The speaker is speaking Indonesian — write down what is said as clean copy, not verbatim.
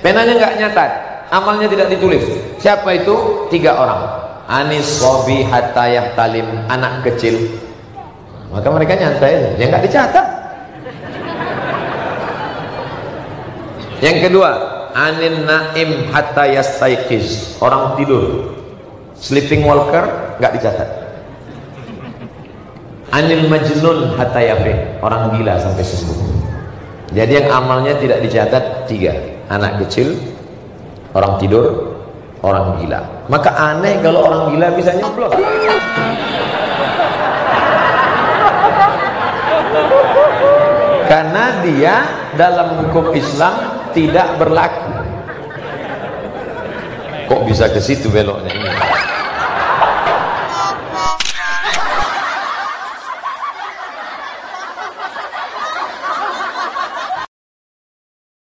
penanya nggak nyatat, amalnya tidak ditulis. Siapa itu? 3 orang. Anis sobi hatta yahtalim, anak kecil. Maka mereka nyantai, ya nggak dicatat. Yang kedua, anin naim hatta yastaiqiz, orang tidur, sleeping walker, nggak dicatat. Anil majnun hatta yafiq, orang gila sampai sembuh. Jadi yang amalnya tidak dicatat 3, anak kecil, orang tidur, orang gila. Maka aneh kalau orang gila bisa nyoblos. Karena dia dalam hukum Islam tidak berlaku. Kok bisa ke situ beloknya ini?